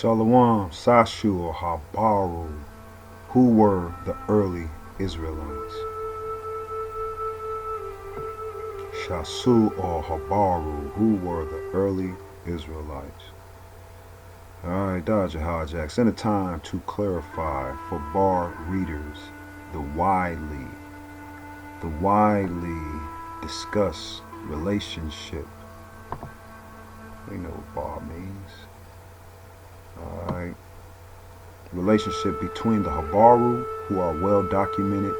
Shalom, Sashu, or Habaru. Who were the early Israelites? Shasu or Habaru. Who were the early Israelites? Alright, Dodger Hijacks. In a time to clarify for bar readers the widely discussed relationship. We know what bar means. Alright. Relationship between the Habaru, who are well documented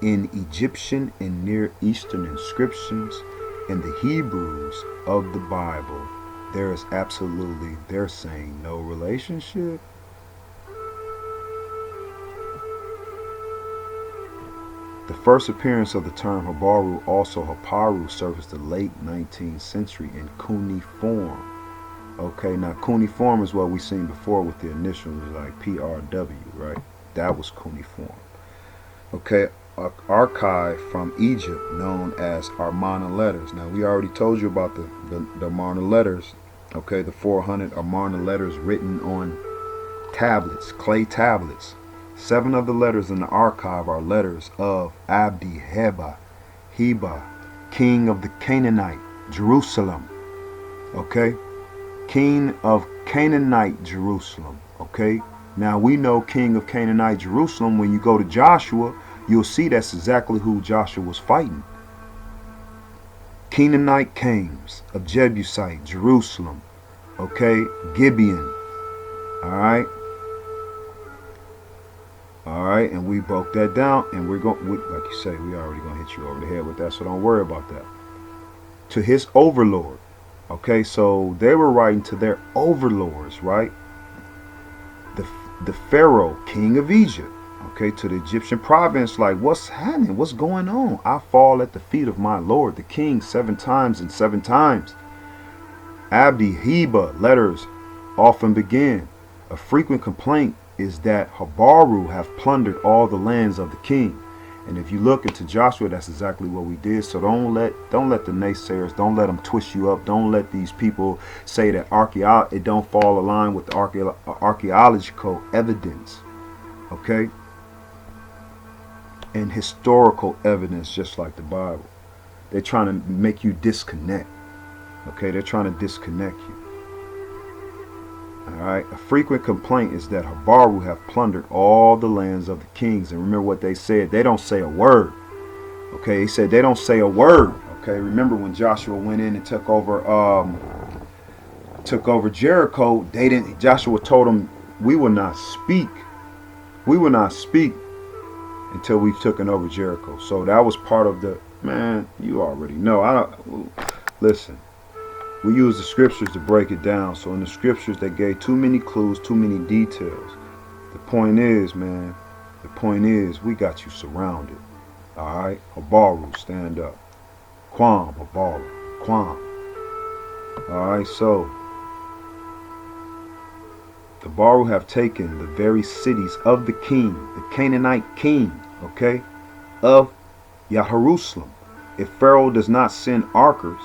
in Egyptian and Near Eastern inscriptions, and the Hebrews of the Bible. There is absolutely, they're saying, no relationship. The first appearance of the term Habaru, also Haparu, surfaced the late 19th century in cuneiform. Okay, now cuneiform is what we seen before with the initials like PRW, right? That was cuneiform. Okay, archive from Egypt known as Amarna letters. Now we already told you about the Amarna letters. Okay, the 400 Amarna letters written on tablets, clay tablets. 7 of the letters in the archive are letters of Abdi Heba, king of the Canaanite Jerusalem. Okay, king of Canaanite Jerusalem. Okay, now we know king of Canaanite Jerusalem. When you go to Joshua, you'll see that's exactly who Joshua was fighting. Canaanite kings of Jebusite, Jerusalem. Okay, Gibeon. Alright. Alright, and we broke that down, and we're going, like you say, we already going to hit you over the head with that, so don't worry about that. To his overlord. Okay, so they were writing to their overlords, right? The Pharaoh, king of Egypt. Okay, to the Egyptian province, like, what's happening? What's going on? I fall at the feet of my lord, the king, 7 times and 7 times. Abdi Heba letters often begin. A frequent complaint is that Habaru have plundered all the lands of the king. And if you look into Joshua, that's exactly what we did. So don't let the naysayers, don't let them twist you up. Don't let these people say that it don't fall align with the archaeological evidence. Okay? And historical evidence, just like the Bible. They're trying to make you disconnect. Okay? They're trying to disconnect you. Alright, a frequent complaint is that Habaru have plundered all the lands of the kings. And remember what they said, they don't say a word. Okay, he said they don't say a word. Okay, remember when Joshua went in and took over Jericho, Joshua told them, we will not speak. We will not speak until we've taken over Jericho. So that was part of the, man, you already know. Listen. We use the scriptures to break it down. So in the scriptures, they gave too many clues, too many details. The point is, man, we got you surrounded. All right? Habaru, stand up. Quam, Habaru, Quam. All right, so the Habaru have taken the very cities of the king, the Canaanite king, okay, of Yaharusalam. If Pharaoh does not send archers,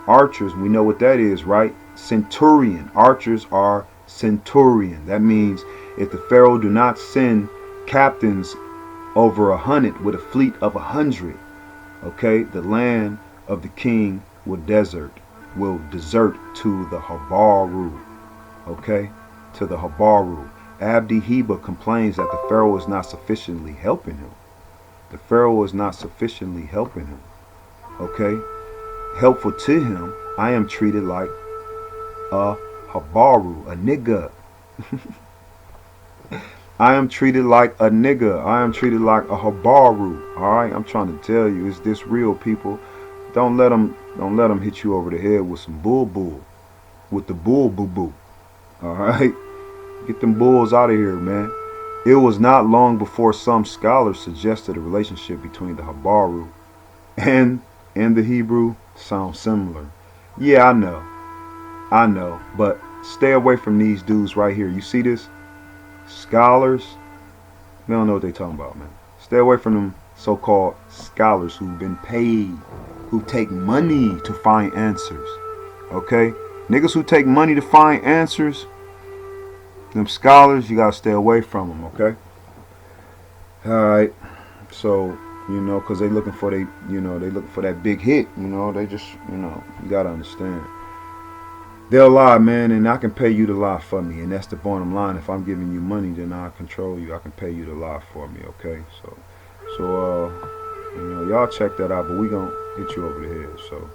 we know what that is, right? Centurion. Archers are centurion. That means if the Pharaoh do not send captains over 100 with a fleet of 100, okay, the land of the king will desert to the Habaru. Okay, to the Habaru. Abdi Heba complains that the Pharaoh is not sufficiently helping him. The Pharaoh is not sufficiently helping him. Okay. Helpful to him, I am treated like a Habaru, a nigga. I am treated like a nigga. I am treated like a Habaru. All right, I'm trying to tell you, is this real, people? Don't let them hit you over the head with some bull, with the bull boo boo. All right, get them bulls out of here, man. It was not long before some scholars suggested a relationship between the Habaru and the Hebrew. Sound similar. Yeah, I know, but stay away from these dudes right here. You see this? Scholars, they don't know what they talking about, man. Stay away from them so-called scholars who've been paid, who take money to find answers. Okay? Niggas who take money to find answers, them scholars, you gotta stay away from them, okay? Alright, so, you know, because they looking for they looking for that big hit, you know, they just, you gotta understand. They'll lie, man, and I can pay you to lie for me, and that's the bottom line. If I'm giving you money, then I control you. I can pay you to lie for me, okay? So, y'all check that out, but we gonna hit you over the head, so.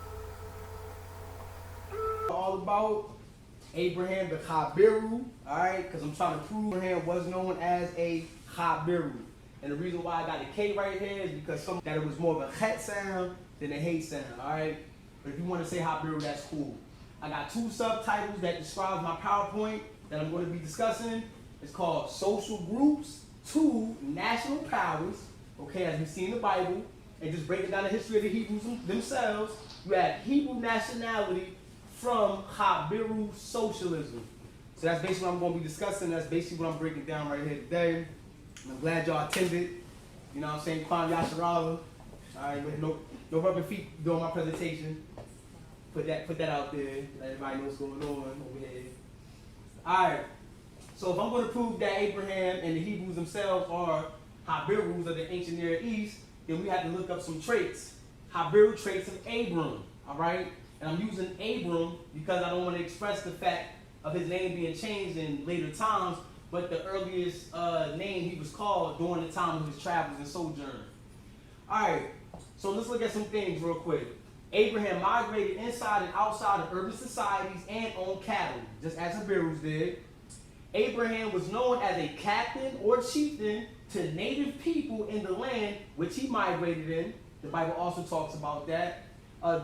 All about Abraham the Habiru, alright? Because I'm trying to prove Abraham was known as a Habiru. And the reason why I got a K right here is because that it was more of a het sound than a hey sound, alright? But if you want to say Habiru, that's cool. I got two subtitles that describe my PowerPoint that I'm going to be discussing. It's called Social Groups to National Powers, okay, as we see in the Bible. And just breaking down the history of the Hebrews themselves, you have Hebrew nationality from Habiru socialism. So that's basically what I'm going to be discussing. That's basically what I'm breaking down right here today. And I'm glad y'all attended. You know what I'm saying? Kwam Yasharala. All right, with no rubbing feet during my presentation. Put that out there. Let everybody know what's going on over here. All right. So if I'm going to prove that Abraham and the Hebrews themselves are Habirus of the ancient Near East, then we have to look up some traits. Habiru traits of Abram. All right. And I'm using Abram because I don't want to express the fact of his name being changed in later times, but the earliest name he was called during the time of his travels and sojourn. All right, so let's look at some things real quick. Abraham migrated inside and outside of urban societies and owned cattle, just as Habirus did. Abraham was known as a captain or chieftain to native people in the land which he migrated in. The Bible also talks about that.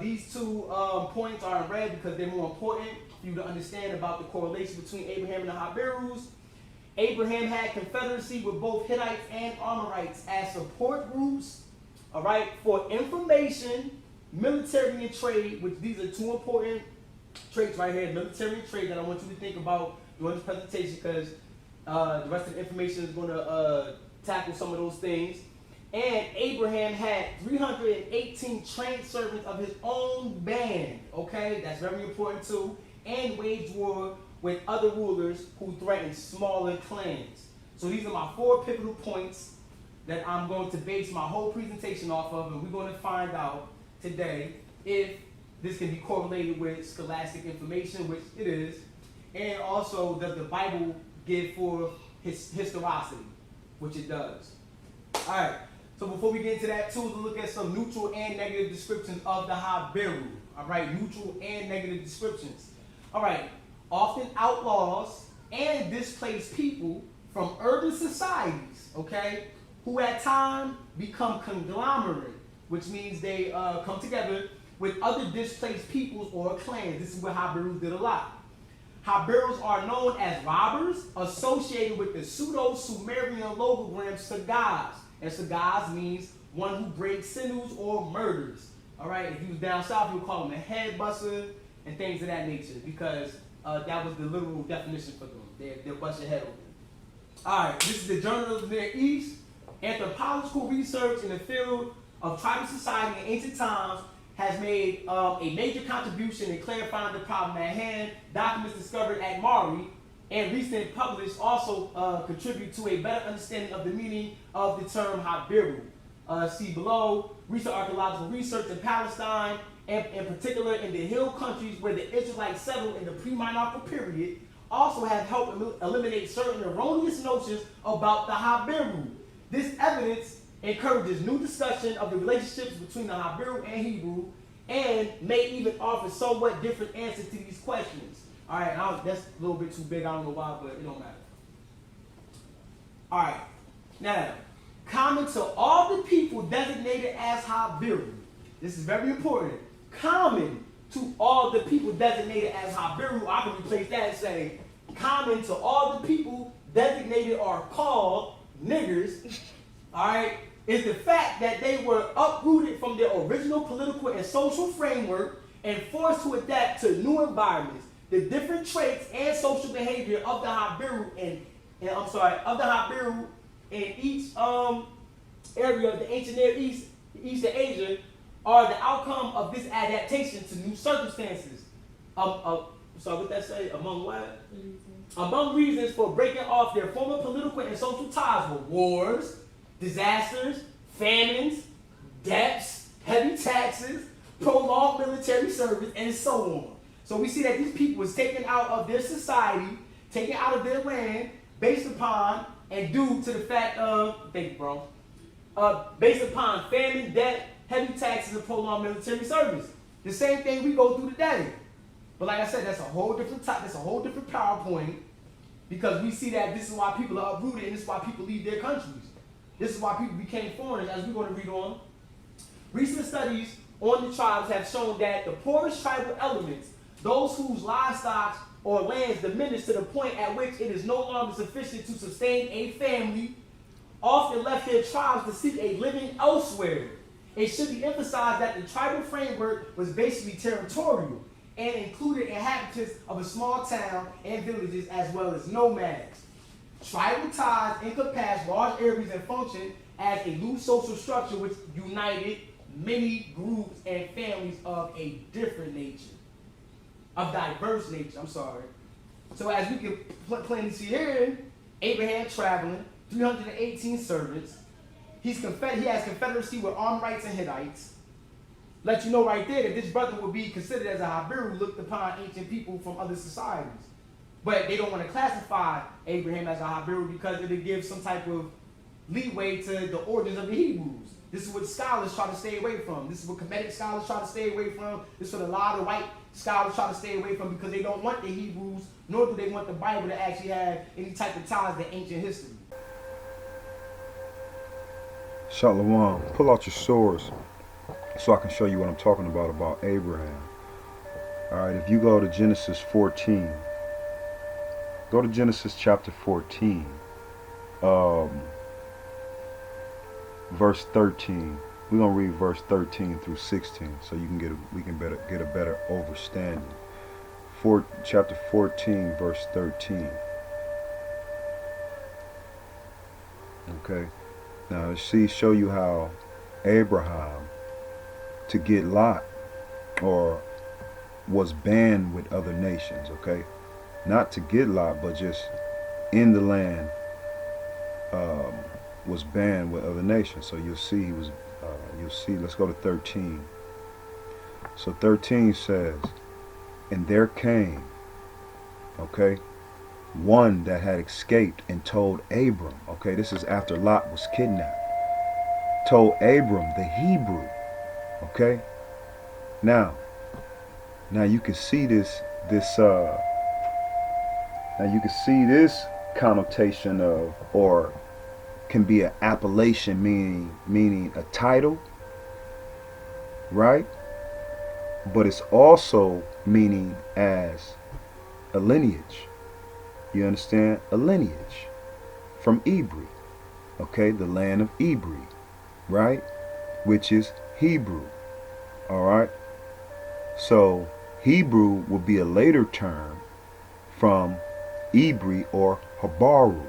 These two points are in red because they're more important for you to understand about the correlation between Abraham and the Habirus. Abraham had confederacy with both Hittites and Amorites as support groups, all right, for information, military, and trade, which these are two important traits right here, military and trade, that I want you to think about during this presentation because the rest of the information is going to tackle some of those things. And Abraham had 318 trained servants of his own band, okay? That's very important too. And waged war with other rulers who threatened smaller clans. So these are my four pivotal points that I'm going to base my whole presentation off of, and we're going to find out today if this can be correlated with scholastic information, which it is, and also does the Bible give for historicity, which it does. All right. So before we get into that too, let's look at some neutral and negative descriptions of the Habiru. All right, neutral and negative descriptions. All right, often outlaws and displaced people from urban societies, okay, who at times become conglomerate, which means they come together with other displaced peoples or clans. This is what Habirus did a lot. Habirus are known as robbers associated with the Pseudo-Sumerian logogram sagaz. And sagaz means one who breaks sinews or murders. All right, if he was down south, you would call him a head buster and things of that nature because that was the literal definition for them. They'll bust your head open. All right, this is the Journal of the Near East. Anthropological research in the field of tribal society in ancient times has made a major contribution in clarifying the problem at hand. Documents discovered at Mari and recently published also contribute to a better understanding of the meaning of the term Habiru. See below, recent archaeological research in Palestine, and in particular in the hill countries where the Israelites settled in the pre-monarchical period, also have helped eliminate certain erroneous notions about the Habiru. This evidence encourages new discussion of the relationships between the Habiru and Hebrew, and may even offer somewhat different answers to these questions. All right, that's a little bit too big. I don't know why, but it don't matter. All right, now, common to all the people designated as Habiru. This is very important. Common to all the people designated as Habiru. I can replace that and say, common to all the people designated or called niggers, all right, is the fact that they were uprooted from their original political and social framework and forced to adapt to new environments. The different traits and social behavior of the Habiru in each area of the ancient Near East, Eastern Asia, are the outcome of this adaptation to new circumstances. So what that say? Among what? Among reasons for breaking off their former political and social ties were wars, disasters, famines, debts, heavy taxes, prolonged military service, and so on. So we see that these people was taken out of their society, taken out of their land, based upon and due to the fact of, thank you, bro, based upon famine, debt, heavy taxes, and prolonged military service. The same thing we go through today. But like I said, that's a whole different topic. That's a whole different PowerPoint, because we see that this is why people are uprooted, and this is why people leave their countries. This is why people became foreigners, as we're going to read on. Recent studies on the tribes have shown that the poorest tribal elements, those whose livestock or lands diminish to the point at which it is no longer sufficient to sustain a family, often left their tribes to seek a living elsewhere. It should be emphasized that the tribal framework was basically territorial and included inhabitants of a small town and villages as well as nomads. Tribal ties encompass large areas and function as a loose social structure which united many groups and families of a different nature, of diverse nature, So as we can plainly see here, Abraham traveling, 318 servants. He has confederacy with Amorites and Hittites. Let you know right there that this brother would be considered as a Habiru, looked upon ancient people from other societies. But they don't want to classify Abraham as a Habiru because it would give some type of leeway to the origins of the Hebrews. This is what scholars try to stay away from. This is what Kemetic scholars try to stay away from. This is what a lot of white scholars try to stay away from, because they don't want the Hebrews, nor do they want the Bible to actually have any type of ties to ancient history. Shalom, pull out your swords so I can show you what I'm talking about Abraham. Alright, if you go to Genesis 14, go to Genesis chapter 14, verse 13. We're gonna read verse 13 through 16 so you can get a better understanding. Chapter 14, verse 13. Okay. Now show you how Abraham, to get Lot, or was banned with other nations. Okay, not to get Lot, but just in the land, was banned with other nations. So you'll see he was. Let's go to 13. So 13 says, and there came, okay, one that had escaped and told Abram. Okay, this is after Lot was kidnapped. Told Abram the Hebrew. Okay. Now you can see this connotation of, or can be an appellation, meaning a title, right? But it's also meaning as a lineage. You understand? A lineage from Ibri. Okay, the land of Ibri, right? Which is Hebrew. Alright? So Hebrew will be a later term from Ibri or Habaru.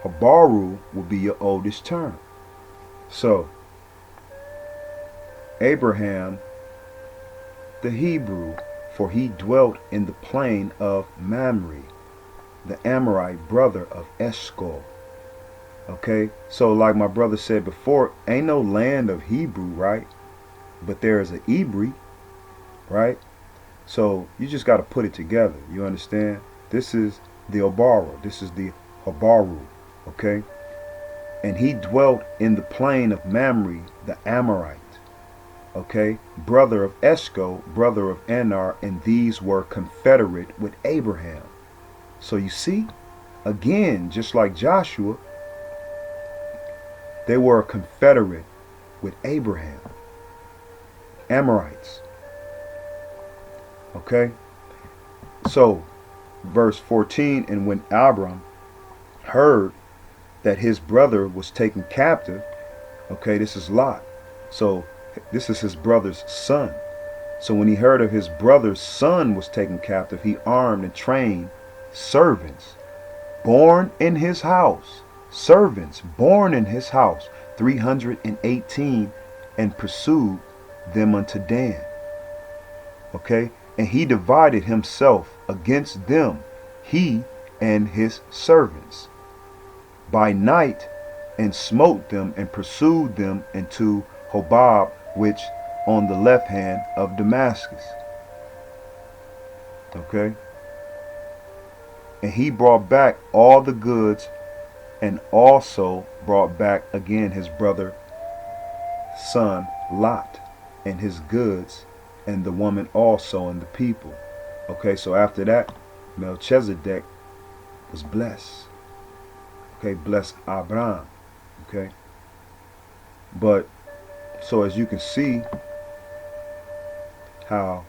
Habaru will be your oldest term. So Abraham the Hebrew, for he dwelt in the plain of Mamre, the Amorite brother of Eshcol. Okay, so like my brother said before, ain't no land of Hebrew, right? But there is an Ibri, right? So you just got to put it together. You understand? This is the Obara. This is the Habaru. Okay, and he dwelt in the plain of Mamre, the Amorite. Okay, brother of Eshcol, brother of Anar, and these were confederate with Abraham. So you see, again, just like Joshua, they were confederate with Abraham. Amorites. Okay, so verse 14, and when Abram heard that his brother was taken captive, okay, this is Lot. So this is his brother's son. So when he heard of his brother's son was taken captive, he armed and trained servants born in his house, 318, and pursued them unto Dan. Okay, And he divided himself against them, he and his servants, by night, and smote them and pursued them into Hobab, which on the left hand of Damascus. Okay. And he brought back all the goods, and also brought back again his brother son Lot and his goods, and the woman also, and the people. Okay, so after that, Melchizedek was blessed. Okay, bless Abraham. Okay. But so as you can see how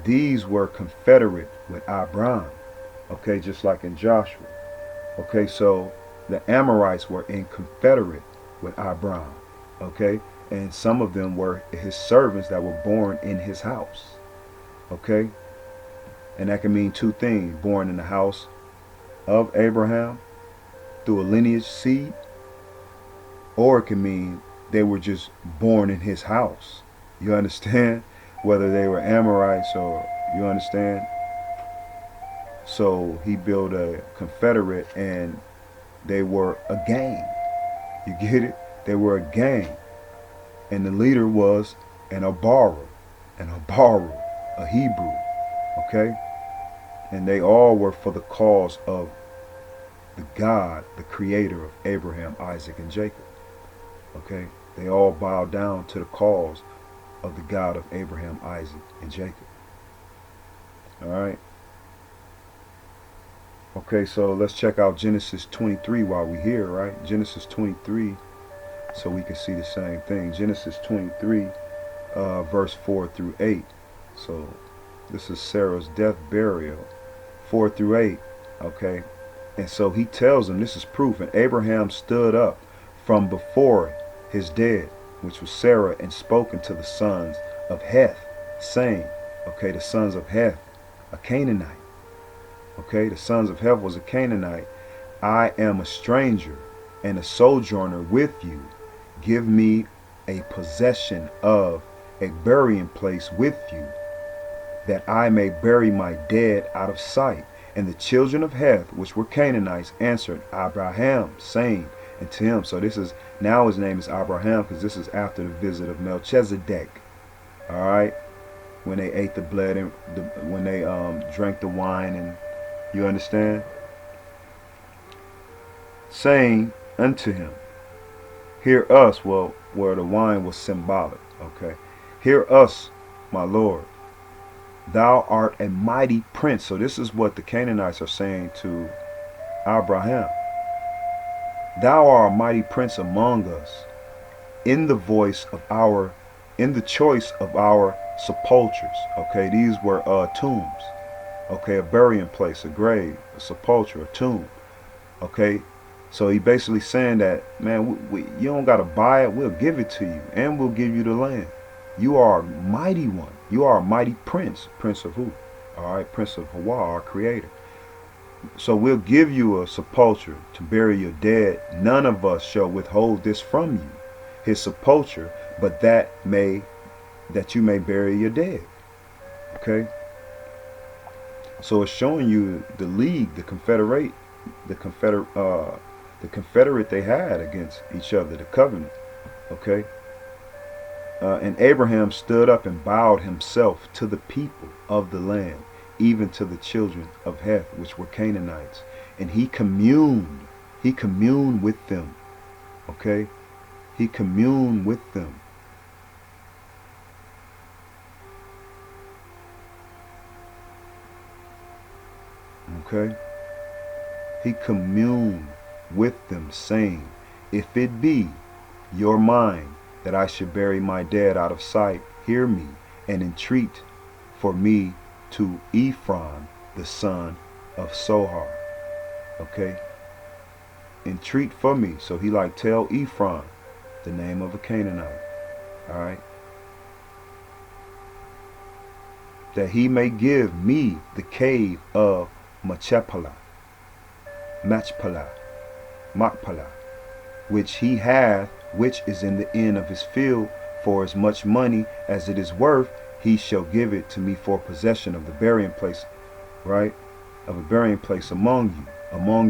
these were confederate with Abraham. Okay, just like in Joshua. Okay, so the Amorites were in confederate with Abraham. Okay, and some of them were his servants that were born in his house. Okay, and that can mean two things: born in the house of Abraham through a lineage seed, or it can mean they were just born in his house. You understand? Whether they were Amorites or, you understand? So he built a confederate, and they were a gang. You get it? They were a gang. And the leader was an Abaru, a Hebrew. Okay? And they all were for the cause of the God, the creator of Abraham, Isaac, and Jacob. Okay? They all bowed down to the cause of the God of Abraham, Isaac, and Jacob. Alright? Okay, so let's check out Genesis 23 while we're here, right? Genesis 23, so we can see the same thing. Genesis 23, verse 4 through 8. So this is Sarah's death, burial, 4 through 8. Okay, and so he tells them, this is proof. And Abraham stood up from before his dead, which was Sarah, and spoke unto the sons of Heth, saying, okay, the sons of Heth, a Canaanite. Okay, the sons of Heth was a Canaanite. I am a stranger and a sojourner with you. Give me a possession of a burying place with you, that I may bury my dead out of sight. And the children of Heth, which were Canaanites, answered Abraham, saying unto him. So this is, now his name is Abraham, because this is after the visit of Melchizedek. All right, when they ate the blood and when they drank the wine, and you understand? Saying unto him, hear us. Well, where the wine was symbolic. Okay, hear us, my Lord. Thou art a mighty prince. So this is what the Canaanites are saying to Abraham. Thou art a mighty prince among us, in the choice of our sepulchres. Okay, these were tombs. Okay, a burying place, a grave, a sepulcher, a tomb. Okay, so he basically saying that, man, you don't got to buy it. We'll give it to you, and we'll give you the land. You are a mighty one. You are a mighty prince. Prince of who? All right, Prince of Hawa, our creator. So we'll give you a sepulcher to bury your dead. None of us shall withhold this from you, his sepulcher, but that you may bury your dead. Okay. So it's showing you the league, the confederate they had against each other, the covenant. Okay. And Abraham stood up and bowed himself to the people of the land, even to the children of Heth, which were Canaanites. And he communed with them. Okay. He communed with them. Okay. He communed with them, saying, if it be your mind that I should bury my dead out of sight, hear me, and entreat for me to Ephron, the son of Sohar. Okay. Entreat for me. So he tell Ephron, the name of a Canaanite. All right. That he may give me the cave of Machpelah, which he hath, which is in the end of his field, for as much money as it is worth. he shall give it to me for possession of the burying place, right? Of a burying place among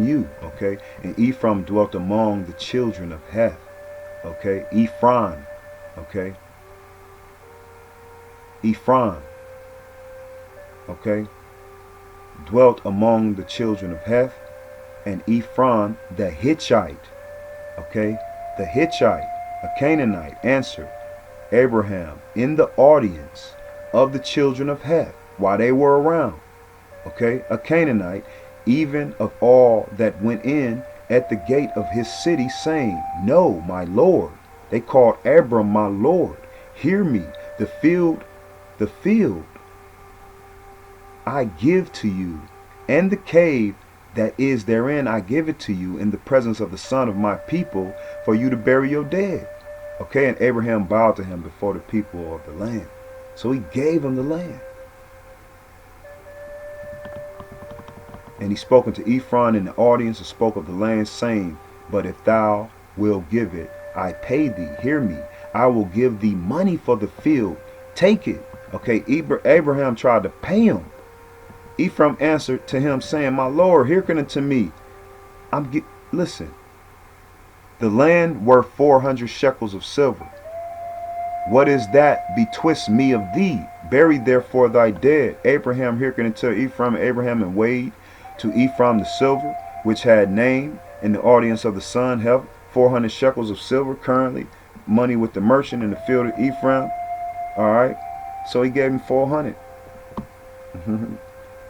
you, okay? And Ephraim dwelt among the children of Heth, okay? Ephraim, okay? Ephraim, okay? Dwelt among the children of Heth, and Ephraim the Hittite, okay? The Hittite, a Canaanite, answered Abraham in the audience of the children of Heth while they were around, okay? A Canaanite, even of all that went in at the gate of his city, saying, No, my Lord. They called Abram my Lord. Hear me, the field I give to you, and the cave that is therein I give it to you in the presence of the son of my people, for you to bury your dead. Okay, and Abraham bowed to him before the people of the land. So he gave him the land. And he spoke unto Ephraim in the audience, and spoke of the land, saying, But if thou wilt give it, I pay thee. Hear me, I will give thee money for the field. Take it. Okay, Abraham tried to pay him. Ephraim answered to him, saying, My Lord, hearken unto me. Listen. The land worth 400 shekels of silver. What is that betwixt me of thee? Bury therefore thy dead. Abraham hearkened unto Ephraim, and weighed to Ephraim the silver, which had name in the audience of the son, Heth, 400 shekels of silver, currently money with the merchant in the field of Ephraim. All right. So he gave him 400.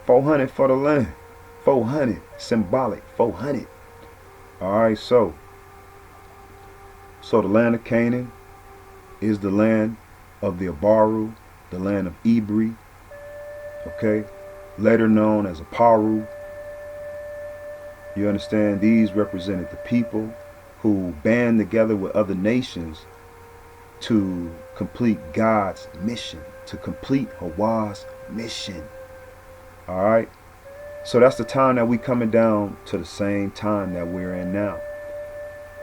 400 for the land. 400. Symbolic. 400. All right. So the land of Canaan is the land of the Abaru, the land of Ibri, okay, later known as Aparu. You understand? These represented the people who band together with other nations to complete God's mission, to complete Hawa's mission. All right. So that's the time that we coming down to the same time that we're in now.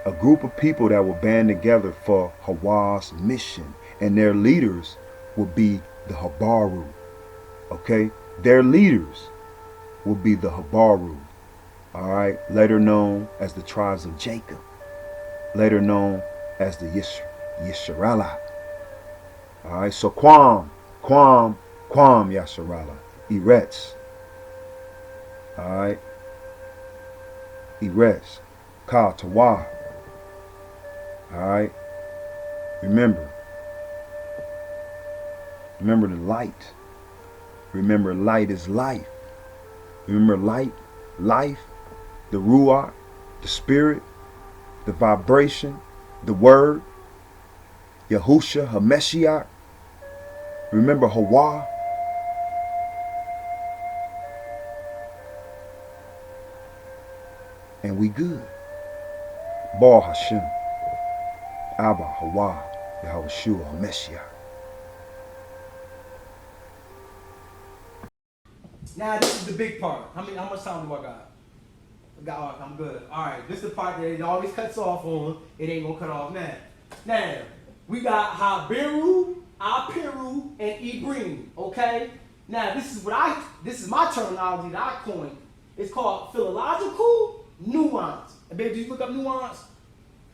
A group of people that will band together for Hawa's mission, and their leaders will be the Habaru. Okay, their leaders will be the Habaru. All right, later known as the tribes of Jacob, later known as the Yisraelah. All right, so Quam Yasharala, Eretz. All right, Eretz, Ka Tawa. All right. Remember the light. Remember, light is life. Remember, life, the ruach, the spirit, the vibration, the word, Yahusha, Hameshiach. Remember Hawa. And we good. Ba Hashem. Abba, Hawa, Yahushua, Hameshiach. Now this is the big part. How much time do I got? I'm good. All right, this is the part that it always cuts off on. It ain't gonna cut off now. Now we got Habiru, Apiru, and Ibrim. Okay. Now this is my terminology that I coined. It's called philological nuance. And baby, did you look up nuance?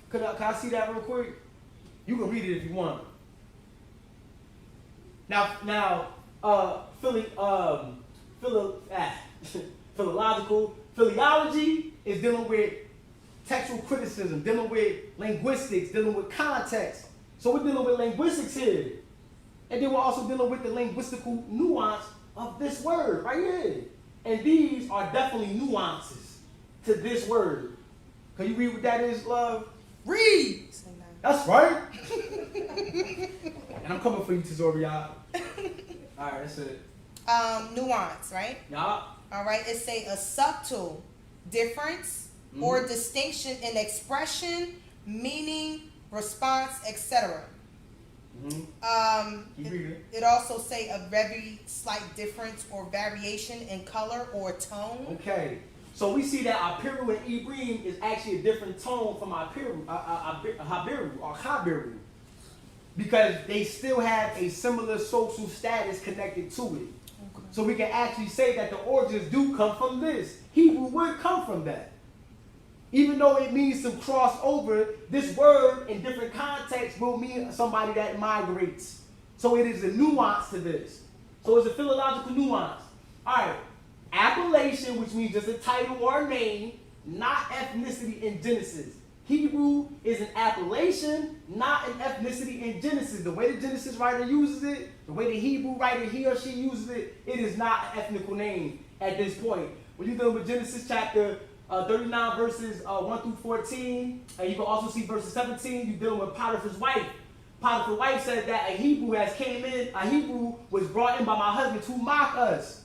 Can I see that real quick? You can read it if you want. Now, philology is dealing with textual criticism, dealing with linguistics, dealing with context. So we're dealing with linguistics here. And then we're also dealing with the linguistical nuance of this word right here. And these are definitely nuances to this word. Can you read what that is, love? Read! That's right. And I'm coming for you, Tesoria. All right, that's it. Nuance, right? Yeah. All right, it say a subtle difference or distinction in expression, meaning, response, etc. It also say a very slight difference or variation in color or tone. Okay. So we see that Apiru and Ibrim is actually a different tone from Habiru or Habiru. because they still have a similar social status connected to it. Okay. So we can actually say that the origins do come from this. Hebrew would come from that. Even though it means some crossover, this word in different contexts will mean somebody that migrates. So it is a nuance to this. So it's a philological nuance. All right, appellation, which means just a title or a name, not ethnicity in Genesis. Hebrew is an appellation, not an ethnicity in Genesis. The way the Genesis writer uses it, the way the Hebrew writer, he or she uses it, it is not an ethnical name at this point. When you're dealing with Genesis chapter 39 verses 1 through 14, and you can also see verses 17, you're dealing with Potiphar's wife. Potiphar's wife said that a Hebrew was brought in by my husband to mock us.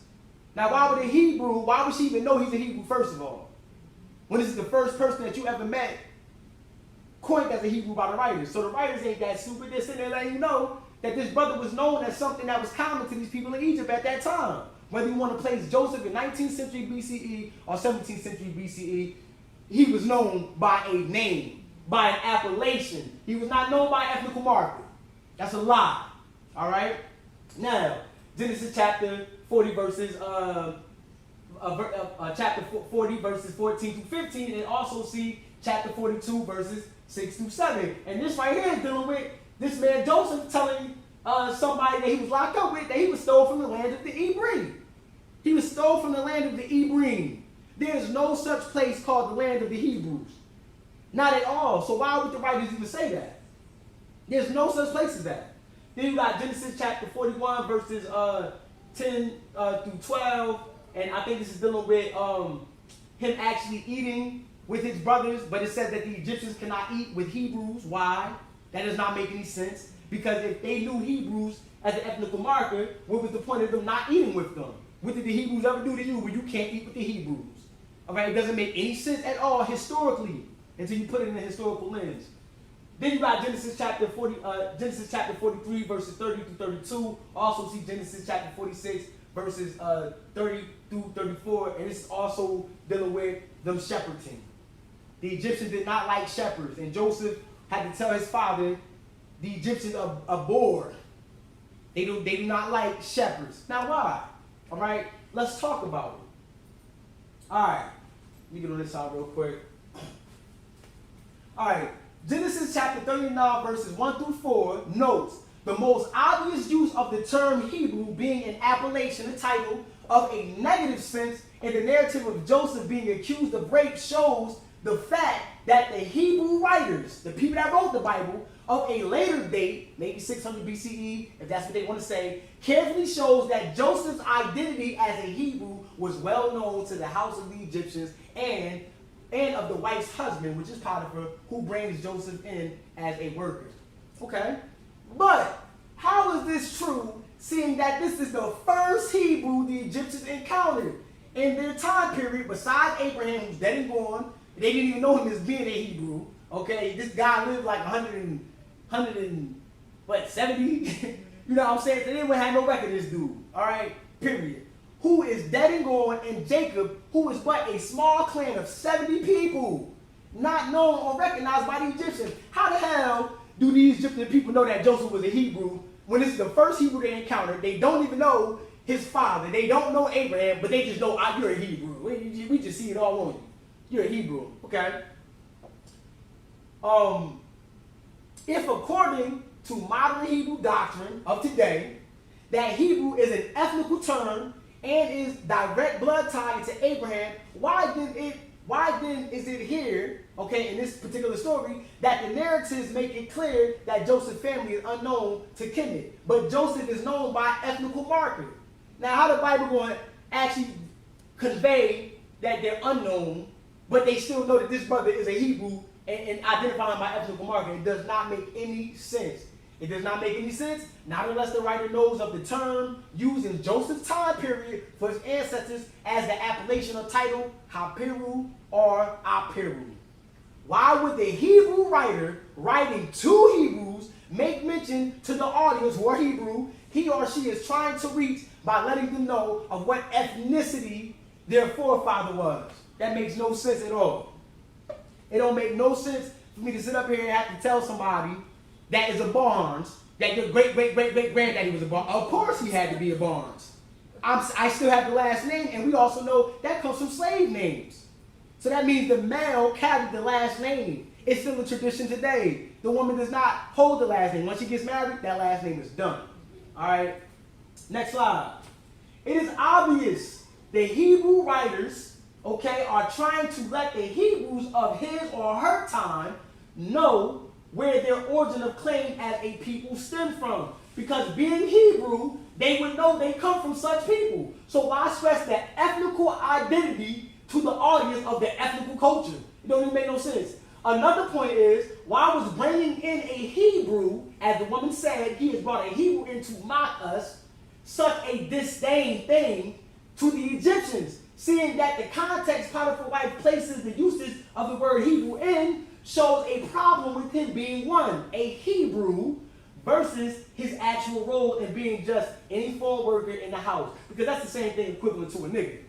Now, why would she even know he's a Hebrew, first of all? When this is the first person that you ever met coined as a Hebrew by the writers. So the writers ain't that stupid. They're sitting there letting you know that this brother was known as something that was common to these people in Egypt at that time. Whether you want to place Joseph in 19th century BCE or 17th century BCE, he was known by a name, by an appellation. He was not known by an ethnical marker. That's a lie. All right? Now, Genesis chapter 40 verses chapter 40 verses 14 through 15, and also see chapter 42 verses 6 through 7. And this right here is dealing with this man Joseph telling somebody that he was locked up with that he was stole from the land of the Hebrew. He was stole from the land of the Hebrew. There is no such place called the land of the Hebrews. Not at all. So why would the writers even say that? There's no such place as that. Then you got Genesis chapter 41 verses 10 through 12. And I think this is dealing with him actually eating with his brothers. But it says that the Egyptians cannot eat with Hebrews. Why? That does not make any sense. Because if they knew Hebrews as an ethnical marker, what was the point of them not eating with them? What did the Hebrews ever do to you when you can't eat with the Hebrews? All right, it doesn't make any sense at all historically until you put it in a historical lens. Then you got Genesis chapter 43 verses 30 through 32. Also see Genesis chapter 46 verses 30 through 34, and this is also dealing with them shepherding. The Egyptians did not like shepherds, and Joseph had to tell his father the Egyptians are bored. They do not like shepherds. Now why? All right, let's talk about it. All right, let me get on this side real quick. All right, Genesis chapter 39 verses 1 through 4 notes the most obvious use of the term Hebrew being an appellation, a title, of a negative sense in the narrative of Joseph being accused of rape shows the fact that the Hebrew writers, the people that wrote the Bible, of a later date, maybe 600 BCE, if that's what they want to say, carefully shows that Joseph's identity as a Hebrew was well known to the house of the Egyptians and of the wife's husband, which is Potiphar, who brings Joseph in as a worker. Okay? But how is this true, seeing that this is the first Hebrew the Egyptians encountered in their time period, besides Abraham, who's dead and gone? They didn't even know him as being a Hebrew. Okay, this guy lived like 70? You know what I'm saying? So they didn't have no record of this dude. All right, period. Who is dead and gone, and Jacob, who is but a small clan of 70 people, not known or recognized by the Egyptians. How the hell do these Egyptian people know that Joseph was a Hebrew when this is the first Hebrew they encountered? They don't even know his father. They don't know Abraham, but they just know, you're a Hebrew. We just see it all on you. You're a Hebrew, okay? If according to modern Hebrew doctrine of today, that Hebrew is an ethnical term and is direct blood tied to Abraham, why then is it here, okay, in this particular story, that the narratives make it clear that Joseph's family is unknown to Kemet, but Joseph is known by ethnical marker? Now, how the Bible going to actually convey that they're unknown, but they still know that this brother is a Hebrew and identify him by ethnical marker? It does not make any sense. It does not make any sense, not unless the writer knows of the term used in Joseph's time period for his ancestors as the appellation or title, Habiru or Apiru. Why would the Hebrew writer writing to Hebrews make mention to the audience who are Hebrew he or she is trying to reach by letting them know of what ethnicity their forefather was? That makes no sense at all. It don't make no sense for me to sit up here and have to tell somebody that is a Barnes, that your great-great-great-great-granddaddy was a Barnes. Of course he had to be a Barnes. I still have the last name, and we also know that comes from slave names. So that means the male carried the last name. It's still a tradition today. The woman does not hold the last name. Once she gets married, that last name is done. All right? Next slide. It is obvious the Hebrew writers, okay, are trying to let the Hebrews of his or her time know where their origin of claim as a people stem from. Because being Hebrew, they would know they come from such people. So why stress that ethnical identity to the audience of the ethnical culture? It don't even make no sense. Another point is, why was bringing in a Hebrew, as the woman said, he has brought a Hebrew in to mock us, such a disdain thing to the Egyptians, seeing that the context Potiphar's wife places the usage of the word Hebrew in shows a problem with him being one, a Hebrew, versus his actual role in being just any farm worker in the house. Because that's the same thing equivalent to a nigga.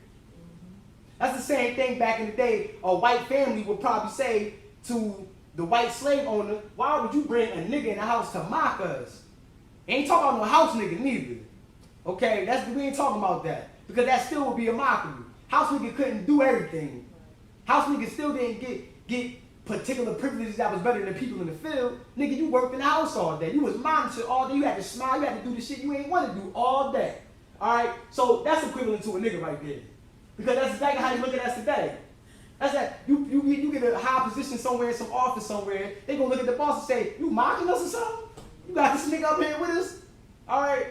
That's the same thing back in the day. A white family would probably say to the white slave owner, why would you bring a nigga in the house to mock us? Ain't talking about no house nigga neither. Okay, we ain't talking about that. Because that still would be a mockery. House nigga couldn't do everything. House nigga still didn't get particular privileges that was better than people in the field. Nigga, you worked in the house all day. You was monitored all day. You had to smile. You had to do the shit you ain't want to do all day. All right? So that's equivalent to a nigga right there. Because that's exactly how they look at us today. That's that. You get a high position somewhere in some office somewhere. They gonna look at the boss and say, you mocking us or something? You got this nigga up here with us? All right?